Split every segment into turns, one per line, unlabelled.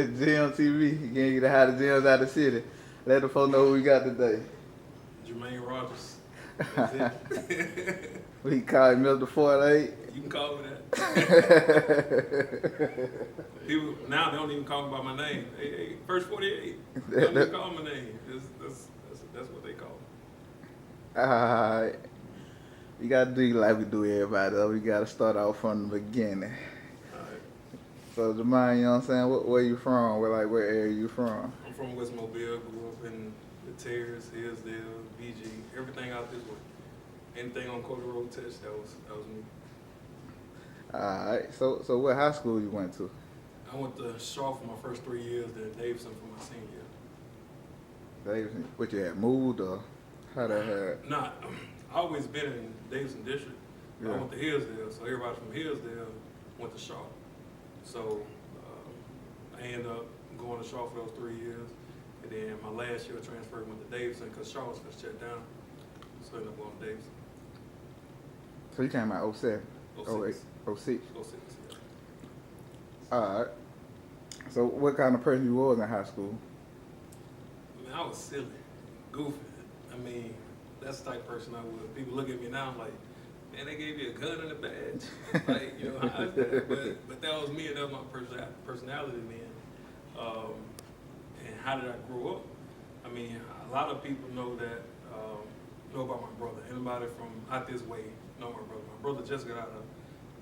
Gym TV, getting you to how the gyms out of the city. Let the folks know who we got today.
Jermaine Rodgers. That's it.
We call him Mr.First.
You can call me that. People now they don't even call me by my name. Hey, First 48. They don't even call my name. That's what they call me.
Alright. We gotta do like we do everybody else. We gotta start off from the beginning.
Alright.
So Jermaine, you know what I'm saying? Where you from? Where area you from?
I'm from West Mobile, grew up in the Terrace, Hillsdale, BG, everything out this way. Anything on Coder Road touch, that was me.
Alright. So what high school you went to?
I went to Shaw for my first 3 years, then Davidson for my senior year.
Davidson. What you had moved or how that had?
Nah, I always been in Davidson District.
Yeah.
I went to Hillsdale, so everybody from Hillsdale went to Shaw. So I ended up going to Shaw for those 3 years, and then my last year transferred went to Davidson because Shaw was just shut down. So I ended up going to Davidson.
So you came out 07?
06.
08? 06?
06, yeah.
Alright. So what kind of person you was in high school?
I mean, I was silly, goofy. I mean, that's the type of person I was. People look at me now, I'm like, man, they gave you a gun and a badge. Like, you know, how is that? But that was me, and that was my personality then. And how did I grow up? I mean, a lot of people know about my brother. Anybody from out this way know my brother. My brother just got out of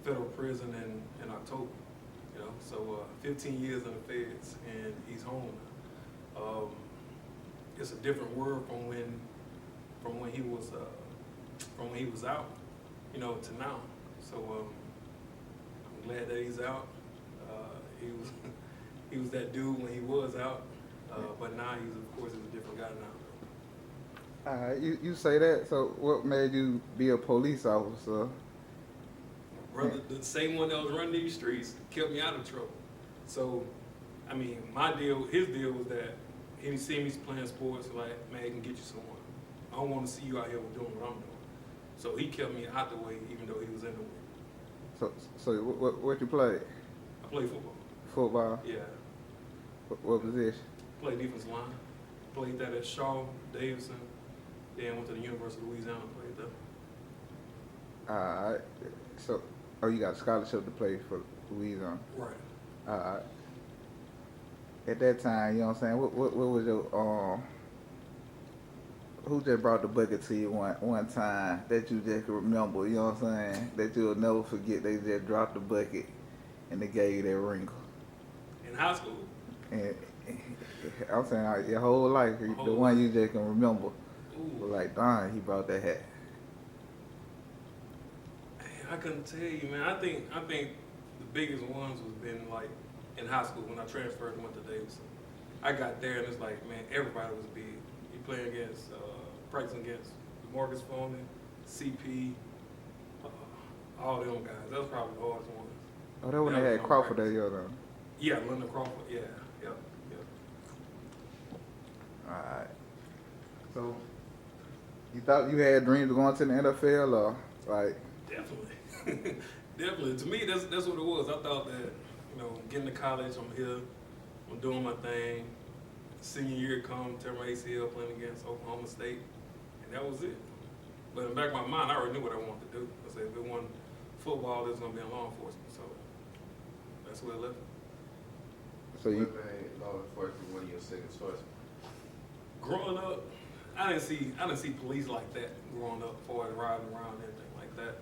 federal prison in October. You know, so 15 years in the feds, and he's home now. It's a different world from when he was out, you know, to now. So I'm glad that he's out. He was that dude when he was out, but now he's of course a different guy now.
You say that, so what made you be a police officer?
Brother, the same one that was running these streets kept me out of trouble. So, I mean, his deal was that he see me playing sports, like, man, he can get you someone. I don't want to see you out here doing what I'm doing. So he kept me out the way, even though he was in the way.
So what you played?
I played football.
Football?
Yeah.
What position?
Played defensive line. Played that at Shaw, Davidson. Then went to the University of Louisiana, played there.
Alright. So, you got a scholarship to play for Louisiana?
Right.
Alright. At that time, you know what I'm saying, what was your, who just brought the bucket to you one time that you just remember, you know what I'm saying, that you'll never forget, they just dropped the bucket and they gave you that wrinkle?
In high school?
And I'm saying like, your whole life, the one you just can remember.
Ooh.
Like, darn, he brought that hat.
Man, I couldn't tell you, man. I think the biggest ones was been like in high school when I transferred and went to Davidson. I got there and it's like, man, everybody was big. You playing against, practicing against Marcus Foreman, CP, all them guys. That was probably the hardest ones.
Oh, that when they had Crawford that year, though.
Yeah, London Crawford. Yeah.
Alright. So, you thought you had dreams of going to the NFL, or like?
Definitely, definitely. To me, that's what it was. I thought that, you know, getting to college, I'm here, I'm doing my thing. Senior year come, tear my ACL playing against Oklahoma State, and that was it. But in the back of my mind, I already knew what I wanted to do. I said, if it wasn't football, it was going to be in law enforcement. So that's where it left.
So you
made law enforcement one of your second choice?
Growing up, I didn't see police like that growing up, for riding around and anything like that.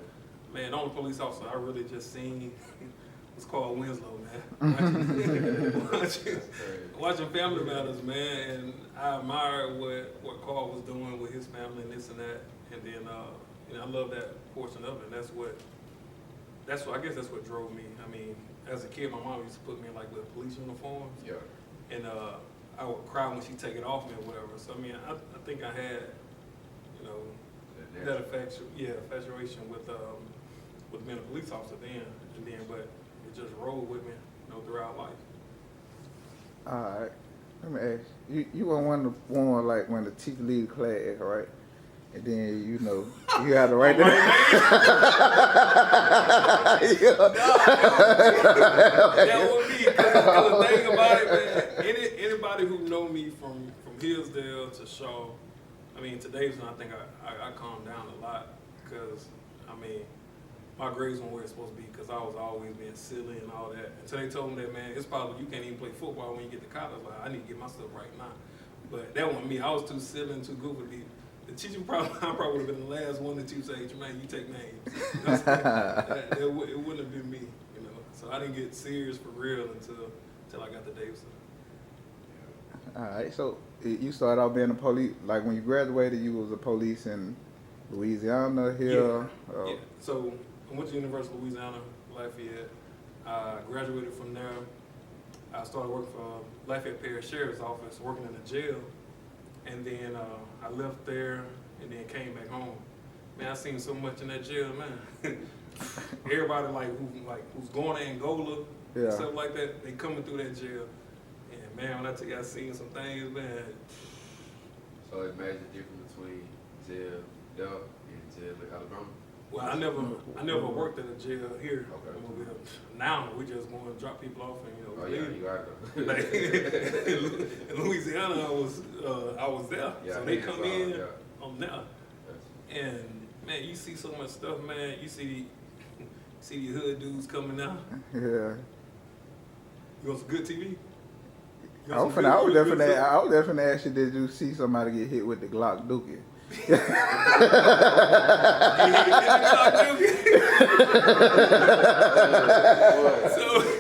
Man, the only police officer I really just seen was called Winslow, man. Watching Family Matters, man, and I admired what Carl was doing with his family and this and that, and then you know, I love that portion of it. And that's what I guess that's what drove me. I mean, as a kid, my mom used to put me in like with police uniforms.
Yeah.
And I would cry when she take it off me or whatever. So I mean, I think I had, you know, that infatuation with being a police officer then, but it just rolled with me, you know, throughout life.
Alright. Let me ask you. You were one like when the teacher lead class, right? And then, you know, you had to write that.
That would be, because the thing about it, man, anybody who know me from Hillsdale to Shaw, I mean, to Davidson, I think I calmed down a lot because, I mean, my grades weren't where it's supposed to be because I was always being silly and all that. Until they told me that, man, it's probably you can't even play football when you get to college. Like, I need to get my stuff right now. But that wasn't me. I was too silly and too goofy. The teacher I probably would have been the last one that you say, Jermaine, you take names. It wouldn't have been me, you know. So I didn't get serious for real until I got to Davidson.
All right, so you started out being a police, like when you graduated, you was a police in Louisiana here?
Yeah. Yeah. So I went to University of Louisiana, Lafayette. I graduated from there. I started working for Lafayette Parish Sheriff's Office, working in the jail. And then I left there and then came back home. Man, I seen so much in that jail, man. Everybody who's going to Angola and stuff like that, they coming through that jail. And man, when I tell you I seen some things, man.
So imagine the difference between jail there and jail in Alabama.
Well, I never worked at a jail here.
Okay.
Now we just going to drop people off and
You got it.
like, in Louisiana, I was there.
Yeah,
so they come in,
yeah.
I'm there. And man, you see so much stuff, man. You see the hood dudes coming out.
Yeah.
You want some good TV?
I was definitely ask you, did you see somebody get hit with the Glock Dookie?
So,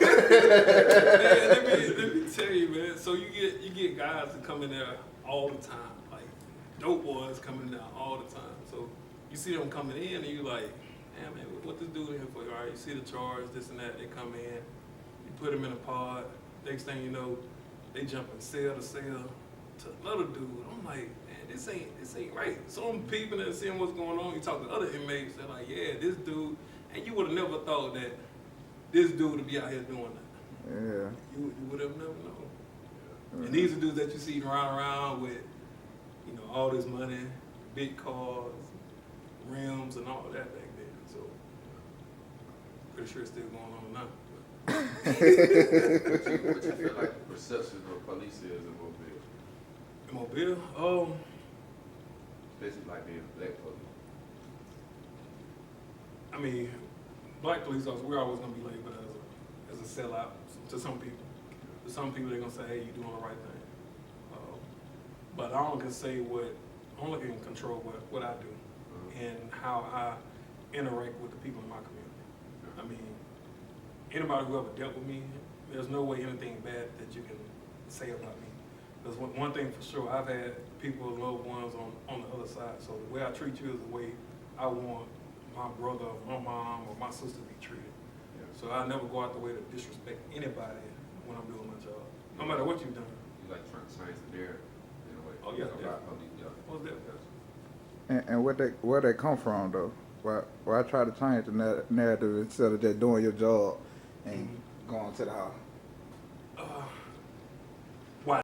man, let me tell you, man. So you get guys that come in there all the time, like dope boys coming in there all the time. So you see them coming in, and you like, damn man, what this dude in here for? All right, you see the charge, this and that. They come in, you put them in a pod. Next thing you know, they jump from cell to cell to another dude. I'm like, man, this ain't right. So I'm peeping and seeing what's going on. You talk to other inmates, they're like, yeah, this dude, and you would have never thought that this dude would be out here doing that.
Yeah.
You would have never known. And these are dudes that you see riding around with, you know, all this money, big cars, rims, and all that back then. So pretty sure it's still going on now.
What you feel like the perception of police is in Mobile?
In Mobile?
Especially like being black police.
I mean, black police officers, we're always going to be labeled as a sellout to some people. To some people, they're going to say, hey, you're doing the right thing. But I only can control what I do and how I interact with the people in my community. I mean, anybody who ever dealt with me, there's no way anything bad that you can say about me. Because one thing for sure, I've had people, loved ones on the other side. So the way I treat you is the way I want my brother, or my mom, or my sister to be treated. Yeah. So I never go out the way to disrespect anybody when I'm doing my job, no matter what you've done.
You like trying to change the narrative in a way.
Oh yeah,
Most definitely.
And where they come from though? Why try to change the narrative instead of just doing your job and going to the house?